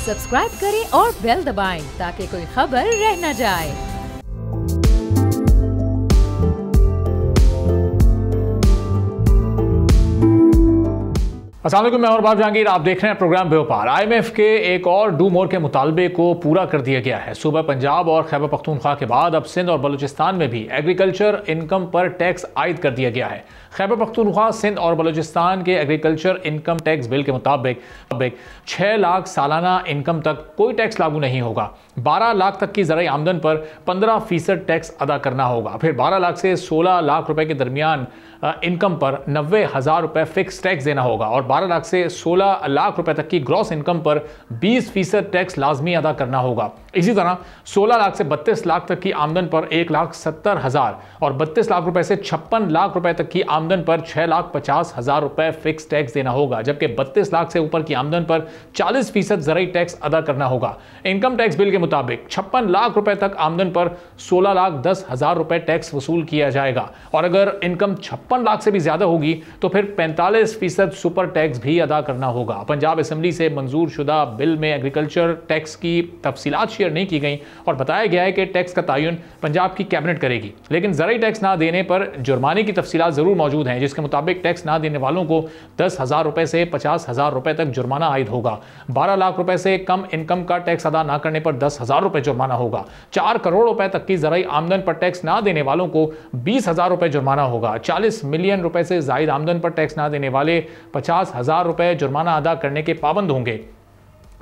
Subscribe करें और bell दबाएं ताकि कोई खबर रह न जाए। अस्सलाम वालेकुम, मैं और बाब जहांगीर, आप देख रहे हैं प्रोग्राम बेवपार। IMF के एक और डू मोर के मुतालबे को पूरा कर दिया गया है। सूबा पंजाब और खैबर पख्तूनख्वा के बाद अब सिंध और बलूचिस्तान में भी एग्रीकल्चर इनकम पर टैक्स आयद कर दिया गया है। खैबर पख्तूनख्वा, सिंध और बलूचिस्तान के एग्रीकल्चर इनकम टैक्स बिल के मुताबिक 6 लाख सालाना इनकम तक कोई टैक्स लागू नहीं होगा। 12 लाख तक की ज़राई आमदन पर 15% टैक्स अदा करना होगा। फिर 12 लाख से 16 लाख रुपए के दरमियान इनकम पर 90,000 रुपए फिक्स टैक्स देना होगा और 12 लाख से 16 लाख रुपए तक की ग्रॉस इनकम पर 20% टैक्स लाजमी अदा करना होगा। इसी तरह 16 लाख से 32 लाख तक की आमदन पर 1,70,000 और 32 लाख रुपए से 56 लाख रुपए तक की आमदन पर 6,50,000 रुपए फिक्स टैक्स देना होगा, जबकि 32 लाख से ऊपर की आमदन पर 40% ज़राई टैक्स अदा करना होगा। इनकम टैक्स बिल के मुताबिक 56 लाख रुपए तक आमदन पर 16,10,000 रुपए टैक्स वसूल किया जाएगा और अगर इनकम 56 लाख से भी ज्यादा होगी तो फिर 45% सुपर टैक्स भी अदा करना होगा। पंजाब असेंबली से मंजूर शुदा बिल में एग्रीकल्चर टैक्स की तफसीलात शेयर नहीं की गई और बताया गया है कि टैक्स का तयन पंजाब की कैबिनेट करेगी, लेकिन ज़राई टैक्स ना देने पर जुर्माने की तफसीलात जरूर मौजूद हैं, जिसके मुताबिक टैक्स ना देने वालों को 10,000 रुपए से 50,000 रुपए तक जुर्माना आयद होगा। 12 लाख रुपए से कम इनकम का टैक्स अदा ना करने पर 10,000 रुपए जुर्माना होगा। 4 करोड़ रुपए तक की ज़राई आमदन पर टैक्स ना देने वालों को 20,000 रुपए जुर्माना होगा। 40 मिलियन रुपए से जायद आमदन पर टैक्स ना देने वाले 50,000 रुपए जुर्माना अदा करने के पाबंद होंगे।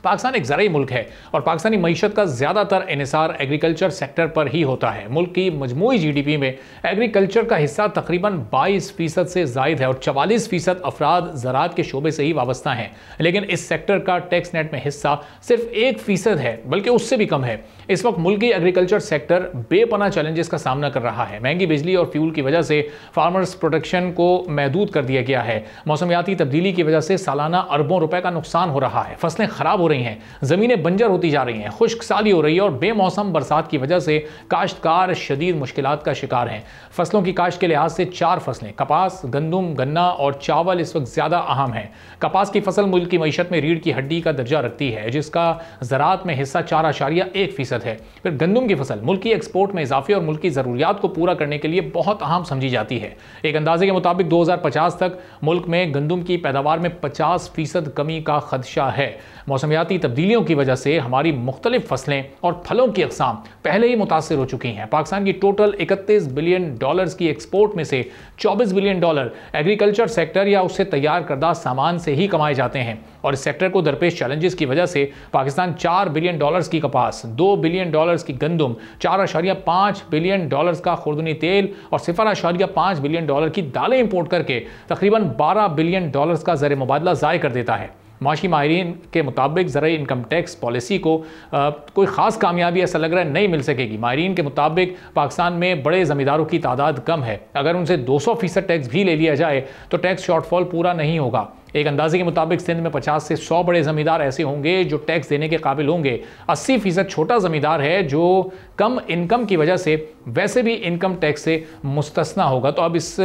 पाकिस्तान एक ज़राई मुल्क है और पाकिस्तानी मईशत का ज़्यादातर इन्हिसार एग्रीकल्चर सेक्टर पर ही होता है। मुल्क की मजमूई GDP में एग्रीकल्चर का हिस्सा तकरीबन 22% से ज़ायद है और 44% अफराद ज़राअत के शोबे से ही वाबस्ता हैं, लेकिन इस सेक्टर का टैक्स नेट में हिस्सा सिर्फ 1% है, बल्कि उससे भी कम है। इस वक्त मुल्की एग्रीकल्चर सेक्टर बेपनाह चैलेंजेस का सामना कर रहा है। महंगी बिजली और फ्यूल की वजह से फार्मर्स प्रोडक्शन को महदूद कर दिया गया है। मौसमियाती तब्दीली की वजह से सालाना अरबों रुपए का नुकसान हो रहा है। फसलें खराब हो रही हैं, जमीनें बंजर होती जा रही हैं, खुश्क साली हो रही है और बेमौसम बरसात की वजह से काश्तकार शदीद मुश्किलात का शिकार हैं। फसलों की काश्त के लिहाज से 4 फसलें कपास, गंदम, गन्ना और चावल इस वक्त ज्यादा अहम है। कपास की फसल मुल्क की मईशत में रीढ़ की हड्डी का दर्जा रखती है, जिसका ज़राअत में हिस्सा 4.1% है। फिर गंदम की फसल मुल्क की एक्सपोर्ट में इजाफे और मुल्क की ज़रूरियात को पूरा करने के लिए बहुत अहम समझी जाती है। एक अंदाजे के मुताबिक 2050 तक मुल्क में गंदम की पैदावार में 50% कमी का खदशा है। मौसमियाती तब्दीलियों की वजह से हमारी मुख्तलिफ फसलें और फलों की अक़साम पहले ही मुतासर हो चुकी हैं। पाकिस्तान की टोटल 31 बिलियन डॉलर्स की एक्सपोर्ट में से 24 बिलियन डॉलर एग्रीकल्चर सेक्टर या उससे तैयार करदा सामान से ही कमाए जाते हैं और इस सेक्टर को दरपेश चैलेंजेस की वजह से पाकिस्तान 4 बिलियन डॉलर्स की कपास, 2 बिलियन डॉलर्स की गंदम, 4.5 बिलियन डॉलर्स का खुर्दनी तेल और 0.5 बिलियन डॉलर की दालें इंपोर्ट करके तकरीबन 12 बिलियन डॉलर्स का ज़र मुबादला ज़ाय कर देता है। माशी माहिरीन के मुताबिक ज़राई इनकम टैक्स पॉलिसी को कोई ख़ास कामयाबी ऐसा लग रहा है नहीं मिल सकेगी। माहिरीन के मुताबिक पाकिस्तान में बड़े ज़मींदारों की तादाद कम है। अगर उनसे 200% टैक्स भी ले लिया जाए तो टैक्स शॉर्टफॉल पूरा नहीं होगा। एक अंदाजे के मुताबिक सिंध में 50 से 100 बड़े ज़मींदार ऐसे होंगे जो टैक्स देने के काबिल होंगे। 80% छोटा ज़मींदार है जो कम इनकम की वजह से वैसे भी इनकम टैक्स से मुस्तस्ना होगा। तो अब इस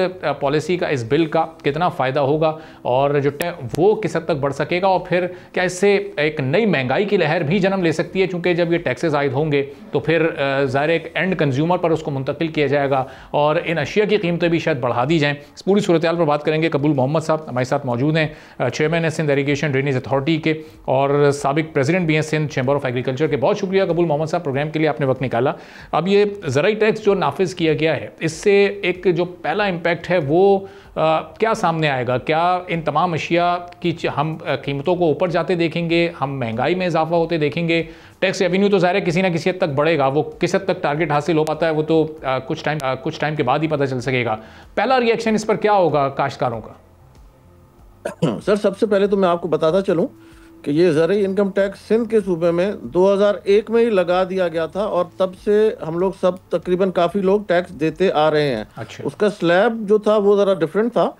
पॉलिसी का, इस बिल का कितना फ़ायदा होगा और जो वो किस हद तक बढ़ सकेगा और फिर क्या इससे एक नई महंगाई की लहर भी जन्म ले सकती है, चूँकि जब ये टैक्सेस आयद होंगे तो फिर ज़ाहिर एक एंड कंज्यूमर पर उसको मुंतकिल किया जाएगा और इन अशिया की कीमतें भी शायद बढ़ा दी जाएँ। इस पूरी सूरत हाल पर बात करेंगे। कबूल मोहम्मद साहब हमारे साथ मौजूद हैं, चेयरमैन है सिंध इरिगेशन ड्रेनेज अथॉरिटी के और साबिक प्रेसिडेंट भी हैं सिंध चैम्बर ऑफ एग्रीकल्चर के। बहुत शुक्रिया कबूल मोहम्मद साहब, प्रोग्राम के लिए आपने वक्त निकाला। अब ये ज़राई टैक्स जो नाफिज किया गया है, इससे एक जो पहला इम्पैक्ट है वो क्या सामने आएगा? क्या इन तमाम अशिया की हम कीमतों को ऊपर जाते देखेंगे, हम महंगाई में इजाफा होते देखेंगे? टैक्स रेवेन्यू तो ज़ाहिर है किसी ना किसी हद तक बढ़ेगा, वो किस हद तक टारगेट हासिल हो पाता है वो तो कुछ टाइम के बाद ही पता चल सकेगा। पहला रिएक्शन इस पर क्या होगा काश्तकारों का? सर, सबसे पहले तो मैं आपको बताता चलूं कि ये ज़राई इनकम टैक्स सिंध के सूबे में 2001 में ही लगा दिया गया था और तब से हम लोग सब तकरीबन काफ़ी लोग टैक्स देते आ रहे हैं। अच्छा। उसका स्लैब जो था वो ज़रा डिफरेंट था।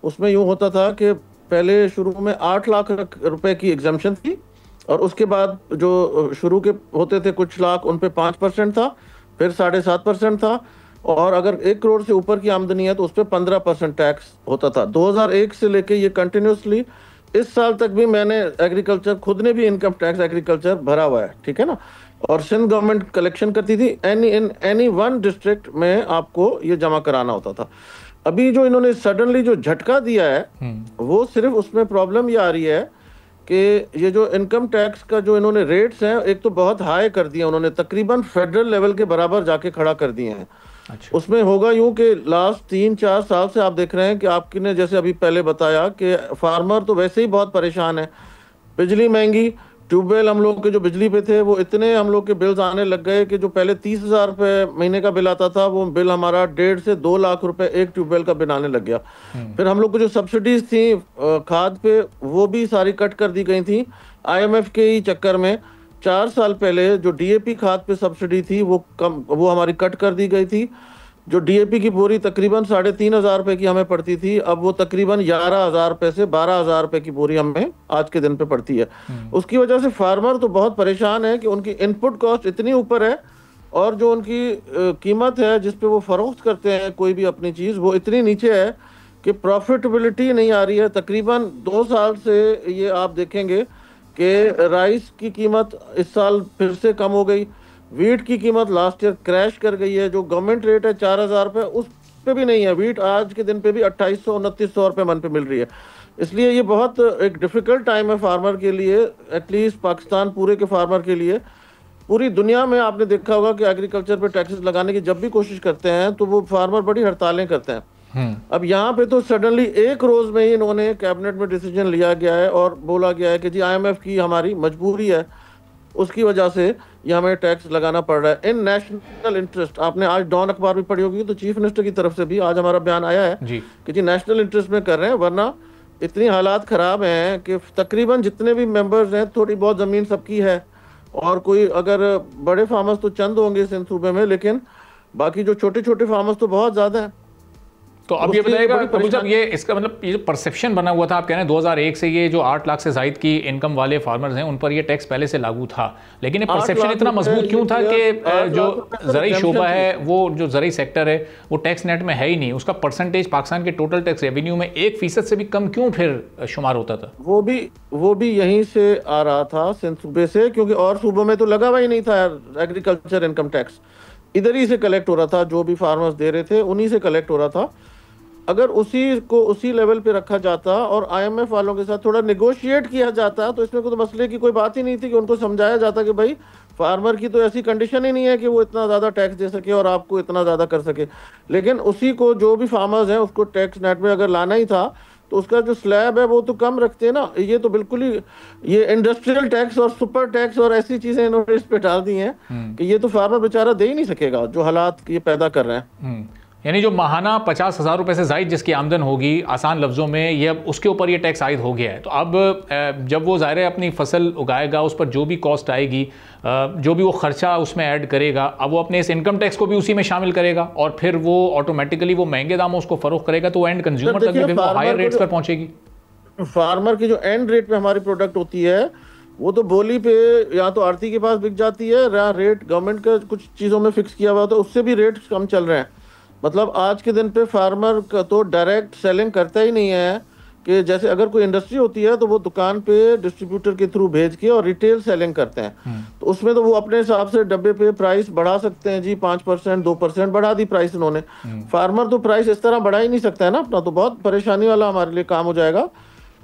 उसमें यूँ होता था कि पहले शुरू में 8 लाख रुपए की एग्जम्पशन थी और उसके बाद जो शुरू के होते थे कुछ लाख, उन पे 5% था, फिर 7.5% था और अगर 1 करोड़ से ऊपर की आमदनी है तो उस पर 15% टैक्स होता था। 2001 से लेके ये कंटिन्यूसली इस साल तक भी मैंने एग्रीकल्चर खुद ने भी इनकम टैक्स एग्रीकल्चर भरा हुआ है, ठीक है ना। और सिंध गवर्नमेंट कलेक्शन करती थी, इन एनी वन डिस्ट्रिक्ट में आपको ये जमा कराना होता था। अभी जो इन्होंने सडनली जो झटका दिया है वो सिर्फ उसमें प्रॉब्लम ये आ रही है कि ये जो इनकम टैक्स का जो इन्होंने रेट्स हैं, एक तो बहुत हाई कर दिया उन्होंने, तकरीबन फेडरल लेवल के बराबर जाके खड़ा कर दिए हैं। अच्छा। उसमें होगा यूं कि लास्ट 3-4 साल से आप देख रहे हैं कि आपकी ने जैसे अभी पहले बताया कि फार्मर तो वैसे ही बहुत परेशान है, बिजली महंगी, ट्यूबवेल हम लोग के जो बिजली पे थे वो इतने हम लोग के बिल्स आने लग गए कि जो पहले 30,000 रुपये महीने का बिल आता था वो बिल हमारा 1.5 से 2 लाख रुपए एक ट्यूबवेल का बिल आने लग गया। फिर हम लोग को जो सब्सिडीज थी खाद पे वो भी सारी कट कर दी गई थी। IMF के ही चक्कर में 4 साल पहले जो DAP खाद पे सब्सिडी थी वो हमारी कट कर दी गई थी। जो DAP की बोरी तकरीबन 3,500 रुपए की हमें पड़ती थी, अब वो तकरीबन 11,000 रुपए से 12,000 रुपए की बोरी हमें आज के दिन पे पड़ती है। उसकी वजह से फार्मर तो बहुत परेशान है कि उनकी इनपुट कॉस्ट इतनी ऊपर है और जो उनकी कीमत है जिस पे वो फरोख्त करते हैं कोई भी अपनी चीज़, वो इतनी नीचे है कि प्रॉफिटेबिलिटी नहीं आ रही है। तकरीबन 2 साल से ये आप देखेंगे कि राइस की कीमत इस साल फिर से कम हो गई, वीट की कीमत लास्ट ईयर क्रैश कर गई है। जो गवर्नमेंट रेट है 4,000 रुपये उस पे भी नहीं है, वीट आज के दिन पे भी 2,800-2,900 रुपये मन पे मिल रही है। इसलिए ये बहुत एक डिफ़िकल्ट टाइम है फार्मर के लिए, एटलीस्ट पाकिस्तान पूरे के फार्मर के लिए। पूरी दुनिया में आपने देखा होगा कि एग्रीकल्चर पे टैक्सेस लगाने की जब भी कोशिश करते हैं तो वो फार्मर बड़ी हड़तालें करते हैं। अब यहाँ पे तो सडनली एक रोज में ही इन्होंने कैबिनेट में डिसीजन लिया गया है और बोला गया है कि जी IMF की हमारी मजबूरी है, उसकी वजह से ये हमें टैक्स लगाना पड़ रहा है इन नेशनल इंटरेस्ट। आपने आज डॉन अखबार भी पढ़ी होगी तो चीफ मिनिस्टर की तरफ से भी आज हमारा बयान आया है कि जी नेशनल इंटरेस्ट में कर रहे हैं, वरना इतनी हालात खराब हैं कि तकरीबन जितने भी मेंबर्स हैं थोड़ी बहुत ज़मीन सबकी है और कोई अगर बड़े फार्मर्स तो चंद होंगे इस सूबे में, लेकिन बाकी जो छोटे छोटे फार्मर्स तो बहुत ज़्यादा हैं। तो अब ये बताइएगा कपिल साहब, ये इसका मतलब ये जो परसेप्शन बना हुआ था, आप कह रहे हैं 2001 से ये जो 8 लाख से जायद की इनकम वाले फार्मर्स हैं उन पर ये टैक्स पहले से लागू था, लेकिन ये परसेप्शन इतना मजबूत क्यों था कि जो ज़रई शोबा है, वो जो ज़रई सेक्टर है, वो टैक्स नेट में है ही नहीं, उसका परसेंटेज पाकिस्तान के टोटल टैक्स रेवेन्यू में 1% से भी कम क्यों फिर शुमार होता था? वो भी यहीं से आ रहा था, सिंध सूबे से, क्योंकि और सूबों में तो लगा हुआ ही नहीं था एग्रीकल्चर इनकम टैक्स, इधर ही से कलेक्ट हो रहा था, जो भी फार्मर्स दे रहे थे उन्हीं से कलेक्ट हो रहा था। अगर उसी को उसी लेवल पे रखा जाता और IMF वालों के साथ थोड़ा नेगोशिएट किया जाता तो इसमें कोई तो मसले की कोई बात ही नहीं थी कि उनको समझाया जाता कि भाई फार्मर की तो ऐसी कंडीशन ही नहीं है कि वो इतना ज़्यादा टैक्स दे सके और आपको इतना ज़्यादा कर सके। लेकिन उसी को जो भी फार्मर्स हैं उसको टैक्स नेट में अगर लाना ही था तो उसका जो स्लैब है वो तो कम रखते हैं ना। ये तो बिल्कुल ही ये इंडस्ट्रियल टैक्स और सुपर टैक्स और ऐसी चीज़ें इन्होंने इस पे डाल दी हैं कि ये तो फार्मर बेचारा दे ही नहीं सकेगा जो हालात ये पैदा कर रहे हैं। यानी जो माहाना 50,000 रुपये से जायद जिसकी आमदन होगी, आसान लफ्ज़ों में ये अब उसके ऊपर ये टैक्स आयद हो गया है। तो अब जब वो ज़ाहिर है अपनी फसल उगाएगा, उस पर जो भी कॉस्ट आएगी, जो भी वो खर्चा उसमें ऐड करेगा, अब वो अपने इस इनकम टैक्स को भी उसी में शामिल करेगा और फिर वो ऑटोमेटिकली वो महंगे दामों उसको फरोख्त करेगा, तो वो एंड कंज्यूमर तक भी हायर रेट्स पर पहुँचेगी। फार्मर की जो एंड रेट पे हमारी प्रोडक्ट होती है वो तो बोली पे या तो आड़ती के पास बिक जाती है, या रेट गवर्नमेंट का कुछ चीज़ों में फिक्स किया हुआ होता है, उससे भी रेट कम चल रहे हैं। मतलब आज के दिन पे फार्मर का तो डायरेक्ट सेलिंग करता ही नहीं है कि जैसे अगर कोई इंडस्ट्री होती है तो वो दुकान पे डिस्ट्रीब्यूटर के थ्रू भेज के और रिटेल सेलिंग करते हैं, तो उसमें तो वो अपने हिसाब से डब्बे पे प्राइस बढ़ा सकते हैं जी, 5% 2% बढ़ा दी प्राइस इन्होंने। फार्मर तो प्राइस इस तरह बढ़ा ही नहीं सकता है ना अपना, तो बहुत परेशानी वाला हमारे लिए काम हो जाएगा।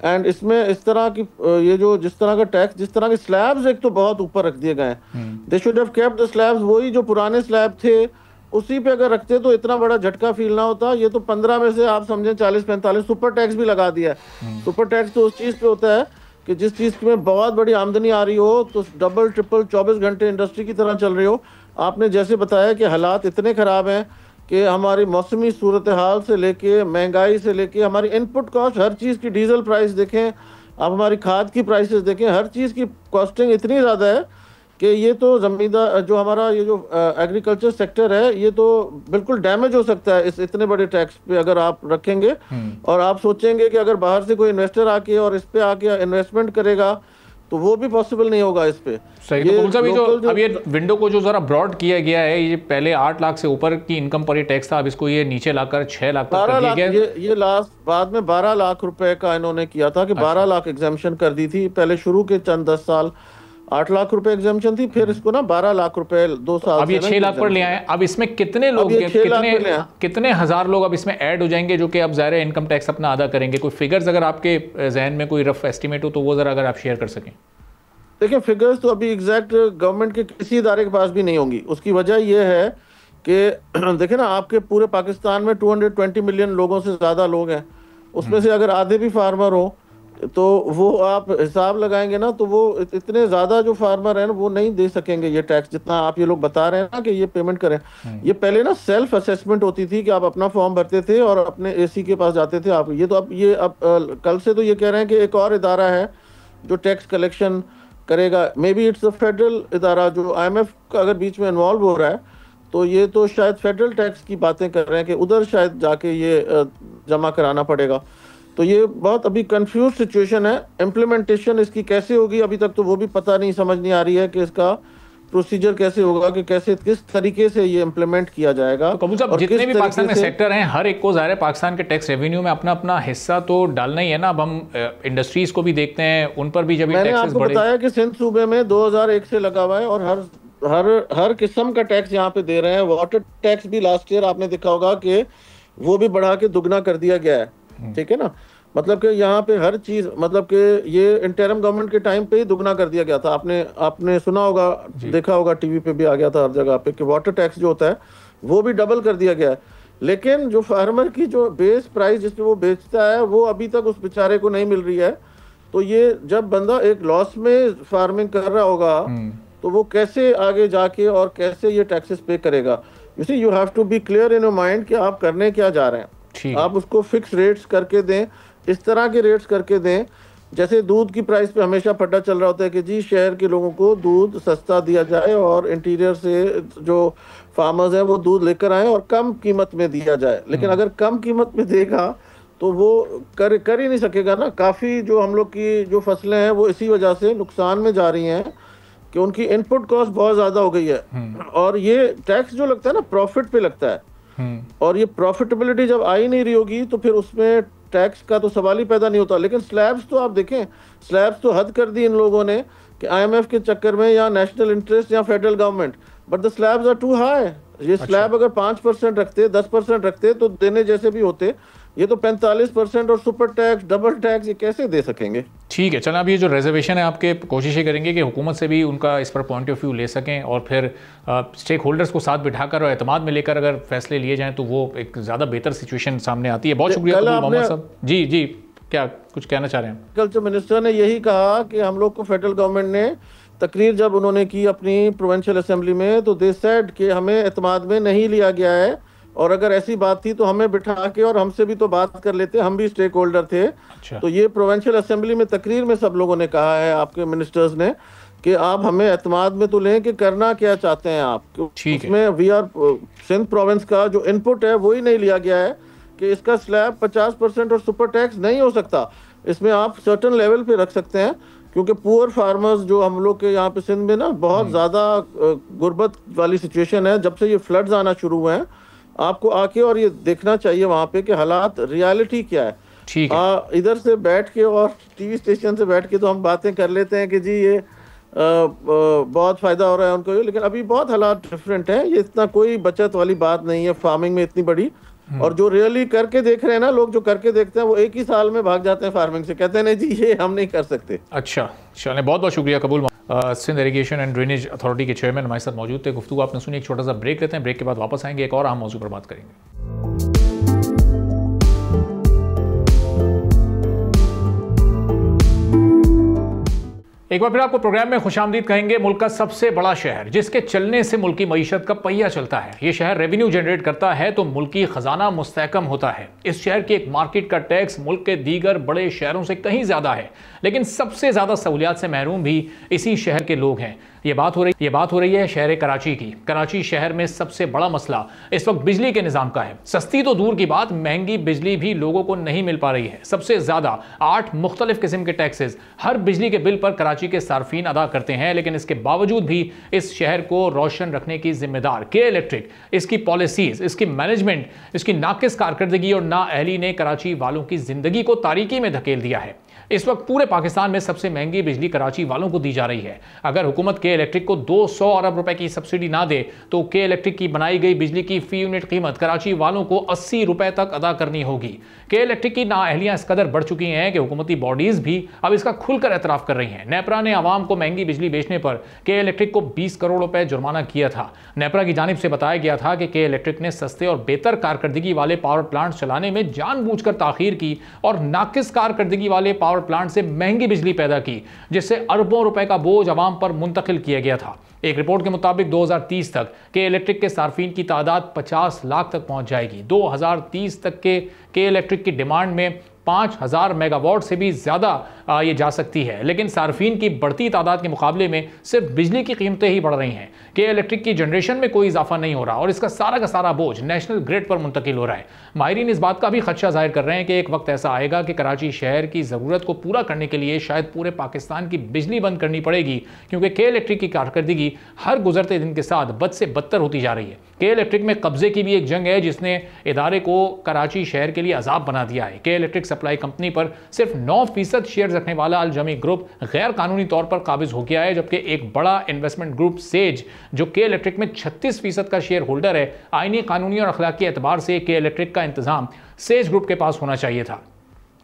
एंड इसमें इस तरह की ये जो जिस तरह का टैक्स, जिस तरह के स्लैब्स एक तो बहुत ऊपर रख दिए गए हैं, they should have kept the slabs, वही जो पुराने स्लैब थे उसी पे अगर रखते तो इतना बड़ा झटका फील ना होता। ये तो 15 में से आप समझें 40-45 सुपर टैक्स भी लगा दिया है। सुपर टैक्स तो उस चीज़ पे होता है कि जिस चीज़ में बहुत बड़ी आमदनी आ रही हो तो डबल ट्रिपल 24 घंटे इंडस्ट्री की तरह चल रही हो। आपने जैसे बताया कि हालात इतने ख़राब हैं कि हमारी मौसमी सूरत हाल से लेके महंगाई से लेके हमारी इनपुट कॉस्ट, हर चीज़ की डीजल प्राइस देखें आप, हमारी खाद की प्राइसेस देखें, हर चीज़ की कॉस्टिंग इतनी ज़्यादा है कि ये तो ज़मींदार जो हमारा ये जो एग्रीकल्चर सेक्टर है ये तो बिल्कुल डैमेज हो सकता है इस इतने बड़े टैक्स पे अगर आप रखेंगे। और आप सोचेंगे कि अगर बाहर से कोई इन्वेस्टर आके और इस पे आके इन्वेस्टमेंट करेगा तो वो भी पॉसिबल नहीं होगा इस पे। सही। तो साहब अब ये विंडो को जो जरा ब्रॉड किया गया है, ये पहले 8 लाख से ऊपर की इनकम पर ये टैक्स था, अब इसको ये नीचे लाकर 6 लाख तक कर दिया गया। ये लास्ट बाद में 12 लाख रुपए का इन्होंने किया था कि 12 लाख एग्जाम्पशन कर दी थी। पहले शुरू के चंद 10 साल 8 लाख रुपए एग्जाम्पशन थी, फिर इसको ना 12 लाख रुपए 2 साल अब ये 6 लाख पर ले आए। अब इसमें कितने लोग, कितने हजार लोग अब इसमें ऐड हो जाएंगे जो कि अब ज़ाहिर इनकम टैक्स अपना अदा करेंगे? कोई फिगर्स अगर आपके जहन में कोई रफ एस्टिमेट हो तो वो जरा अगर आप शेयर कर सकें। देखिए फिगर्स तो अभी एग्जैक्ट गवर्नमेंट के किसी इदारे के पास भी नहीं होंगी। उसकी वजह यह है कि देखिए ना, आपके पूरे पाकिस्तान में 220 मिलियन लोगों से ज़्यादा लोग हैं, उसमें से अगर आधे भी फार्मर हो तो वो आप हिसाब लगाएंगे ना, तो वो इतने ज़्यादा जो फार्मर हैं वो नहीं दे सकेंगे ये टैक्स जितना आप ये लोग बता रहे हैं ना कि ये पेमेंट करें। ये पहले ना सेल्फ असेसमेंट होती थी कि आप अपना फॉर्म भरते थे और अपने एसी के पास जाते थे आप। ये तो अब कल से तो ये कह रहे हैं कि एक और इदारा है जो टैक्स कलेक्शन करेगा। May be it's a federal इदारा जो IMF का अगर बीच में इन्वॉल्व हो रहा है, तो ये तो शायद फेडरल टैक्स की बातें कर रहे हैं कि उधर शायद जाके ये जमा कराना पड़ेगा। तो ये बहुत अभी कंफ्यूज सिचुएशन है। इम्प्लीमेंटेशन इसकी कैसे होगी अभी तक तो वो भी पता नहीं, समझ नहीं आ रही है कि इसका प्रोसीजर कैसे होगा, कि कैसे किस तरीके से ये इम्प्लीमेंट किया जाएगा। तो कबूल साहब, जितने भी पाकिस्तान में सेक्टर हैं हर एक को ज़ाहिर है पाकिस्तान के टैक्स रेवेन्यू में अपना अपना हिस्सा तो डालना ही है ना। अब हम इंडस्ट्रीज को भी देखते हैं, उन पर भी जब मैंने आपको बताया कि सिंध सूबे में 2001 से लगा हुआ है और हर किस्म का टैक्स यहाँ पे दे रहे हैं। वाटर टैक्स भी लास्ट ईयर आपने देखा होगा कि वो भी बढ़ा के दुगना कर दिया गया है, ठीक है ना। मतलब कि यहाँ पे हर चीज, मतलब कि ये इंटरिम गवर्नमेंट के टाइम पे ही दुगना कर दिया गया था। आपने सुना होगा, देखा होगा, टीवी पे भी आ गया था हर जगह पे कि वाटर टैक्स जो होता है वो भी डबल कर दिया गया है। लेकिन जो फार्मर की जो बेस प्राइस जिस पे वो बेचता है वो अभी तक उस बेचारे को नहीं मिल रही है। तो ये जब बंदा एक लॉस में फार्मिंग कर रहा होगा तो वो कैसे आगे जाके और कैसे ये टैक्सेस पे करेगा। You see, you have to be clear in your mind कि आप करने क्या जा रहे हैं। आप उसको फिक्स रेट्स करके दें, इस तरह के रेट्स करके दें जैसे दूध की प्राइस पे हमेशा पट्टा चल रहा होता है कि जी शहर के लोगों को दूध सस्ता दिया जाए और इंटीरियर से जो फार्मर्स हैं वो दूध लेकर आए और कम कीमत में दिया जाए। लेकिन अगर कम कीमत में देगा तो वो कर ही नहीं सकेगा ना। काफ़ी जो हम लोग की जो फसलें हैं वो इसी वजह से नुकसान में जा रही हैं कि उनकी इनपुट कॉस्ट बहुत ज़्यादा हो गई है। और ये टैक्स जो लगता है ना प्रॉफिट पे लगता है, और ये प्रॉफिटेबिलिटी जब आ ही नहीं रही होगी तो फिर उसमें टैक्स का तो सवाल ही पैदा नहीं होता। लेकिन स्लैब्स तो आप देखें, स्लैब्स तो हद कर दी इन लोगों ने कि IMF के चक्कर में या नेशनल इंटरेस्ट या federal government, but the slabs are too high. ये स्लैब अगर 5% रखते, 10% रखते तो देने जैसे भी होते, ये तो 45% और सुपर टैक्स, डबल टैक्स, ये कैसे दे सकेंगे। ठीक है, चलो अब ये जो रिजर्वेशन है आपके कोशिशें करेंगे कि हुकूमत से भी उनका इस पर पॉइंट ऑफ व्यू ले सकें और फिर स्टेक होल्डर्स को साथ बिठाकर और एतमाद में लेकर अगर फैसले लिए जाएं तो वो एक ज़्यादा बेहतर सिचुएशन सामने आती है। बहुत शुक्रिया मोहम्मद साहब। जी जी, क्या कुछ कहना चाह रहे हैं? एग्रीकल्चर मिनिस्टर ने यही कहा कि हम लोग को फेडरल गवर्नमेंट ने तकरीर जब उन्होंने की अपनी प्रोविंशियल असेंबली में तो दे सेड कि हमें एतमाद में नहीं लिया गया है, और अगर ऐसी बात थी तो हमें बिठा के और हमसे भी तो बात कर लेते, हम भी स्टेक होल्डर थे। अच्छा। तो ये प्रोविंशियल असेंबली में तकरीर में सब लोगों ने कहा है, आपके मिनिस्टर्स ने, कि आप हमें एतमाद में तो लें कि करना क्या चाहते हैं आप। उसमें वी आर सिंध प्रोविंस का जो इनपुट है वही नहीं लिया गया है कि इसका स्लैब 50% और सुपर टैक्स नहीं हो सकता। इसमें आप सर्टन लेवल पे रख सकते हैं, क्योंकि पुअर फार्मर्स जो हम लोग के यहाँ पे सिंध में ना बहुत ज़्यादा गुर्बत वाली सिचुएशन है। जब से ये फ्लड्स आना शुरू हुए हैं, आपको आके और ये देखना चाहिए वहाँ पे कि हालात, रियलिटी क्या है। ठीक है। इधर से बैठ के और टीवी स्टेशन से बैठ के तो हम बातें कर लेते हैं कि जी ये बहुत फ़ायदा हो रहा है उनको, लेकिन अभी बहुत हालात डिफरेंट हैं। ये इतना कोई बचत वाली बात नहीं है फार्मिंग में इतनी बड़ी। और जो रियली करके देख रहे हैं ना लोग, जो करके देखते हैं वो एक ही साल में भाग जाते हैं फार्मिंग से, कहते हैं नहीं जी ये हम नहीं कर सकते। अच्छा, चलिए बहुत बहुत शुक्रिया कबूल। Sindh irrigation and drainage authority के चेयरमैन हमारे साथ मौजूद थे। गुफ्तगू आपने सुनी। एक छोटा सा ब्रेक लेते हैं, ब्रेक के बाद वापस आएंगे, एक और अहम मौजू पर बात करेंगे। एक बार फिर आपको प्रोग्राम में खुशामदीद कहेंगे। मुल्क का सबसे बड़ा शहर जिसके चलने से मुल्क की मईशत का पहिया चलता है, ये शहर रेवेन्यू जनरेट करता है तो मुल्की खजाना मुस्तहकम होता है। इस शहर की एक मार्केट का टैक्स मुल्क के दीगर बड़े शहरों से कहीं ज्यादा है, लेकिन सबसे ज्यादा सहूलियात से महरूम भी इसी शहर के लोग हैं। ये बात हो रही है शहर कराची की। कराची शहर में सबसे बड़ा मसला इस वक्त बिजली के निज़ाम का है। सस्ती तो दूर की बात, महंगी बिजली भी लोगों को नहीं मिल पा रही है। सबसे ज्यादा 8 मुख्तलिफ किस्म के टैक्सेस हर बिजली के बिल पर कराची कराची के सार्फिन अदा करते हैं, लेकिन इसके बावजूद भी इस शहर को रोशन रखने की जिम्मेदार के इलेक्ट्रिक, इसकी पॉलिसीज, इसकी मैनेजमेंट, इसकी नाकिस कारकर्दगी और नाअहली ने कराची वालों की जिंदगी को तारीकी में धकेल दिया है। इस वक्त पूरे पाकिस्तान में सबसे महंगी बिजली कराची वालों को दी जा रही है। अगर हुकूमत के इलेक्ट्रिक को 200 अरब रुपए की सब्सिडी ना दे तो के इलेक्ट्रिक की बनाई गई बिजली की फी यूनिट कीमत कराची वालों को 80 रुपए तक अदा करनी होगी। के इलेक्ट्रिक की नाअहलियां इस कदर बढ़ चुकी हैं कि हुकूमती बॉडीज भी अब इसका खुलकर एतराफ कर रही हैं। नेपरा ने आवाम को महंगी बिजली बेचने पर के इलेक्ट्रिक को 20 करोड़ रुपए जुर्माना किया था। नेपरा की जानिब से बताया गया था कि के इलेक्ट्रिक ने सस्ते और बेहतर कारकर्दगी वाले पावर प्लांट चलाने में जानबूझकर ताखीर की और नाकिस कारकर्दगी वाले पावर प्लांट से महंगी बिजली पैदा की, जिससे अरबों रुपए का बोझ अवाम पर मुंतकिल किया गया था। एक रिपोर्ट के मुताबिक 2030 तक के इलेक्ट्रिक के सार्फिन की तादाद 50 लाख तक पहुंच जाएगी। 2030 तक के इलेक्ट्रिक की डिमांड में 5000 मेगावाट से भी ज़्यादा ये जा सकती है, लेकिन सार्फिन की बढ़ती तादाद के मुकाबले में सिर्फ बिजली की कीमतें ही बढ़ रही हैं। के इलेक्ट्रिक की जनरेशन में कोई इजाफा नहीं हो रहा और इसका का सारा बोझ नेशनल ग्रिड पर मुंतकिल हो रहा है। माहिरीन इस बात का भी खदशा जाहिर कर रहे हैं कि एक वक्त ऐसा आएगा कि कराची शहर की ज़रूरत को पूरा करने के लिए शायद पूरे पाकिस्तान की बिजली बंद करनी पड़ेगी, क्योंकि के इलेक्ट्रिक की कारकर्दगी हर गुजरते दिन के साथ बद से बदतर होती जा रही है। के इलेक्ट्रिक में कब्जे की भी एक जंग है जिसने इदारे को कराची शहर के लिए अजाब बना दिया है। के इलेक्ट्रिक सप्लाई कंपनी पर सिर्फ 9% शेयर रखने वाला अल जमी ग्रुप गैर कानूनी तौर पर काबिज हो गया है, जबकि एक बड़ा इन्वेस्टमेंट ग्रुप सेज जो के इलेक्ट्रिक में 36% का शेयर होल्डर है, आईनी, कानूनी और अखलाकी एतबार से के इलेक्ट्रिक का इंतजाम सेज ग्रुप के पास होना चाहिए था।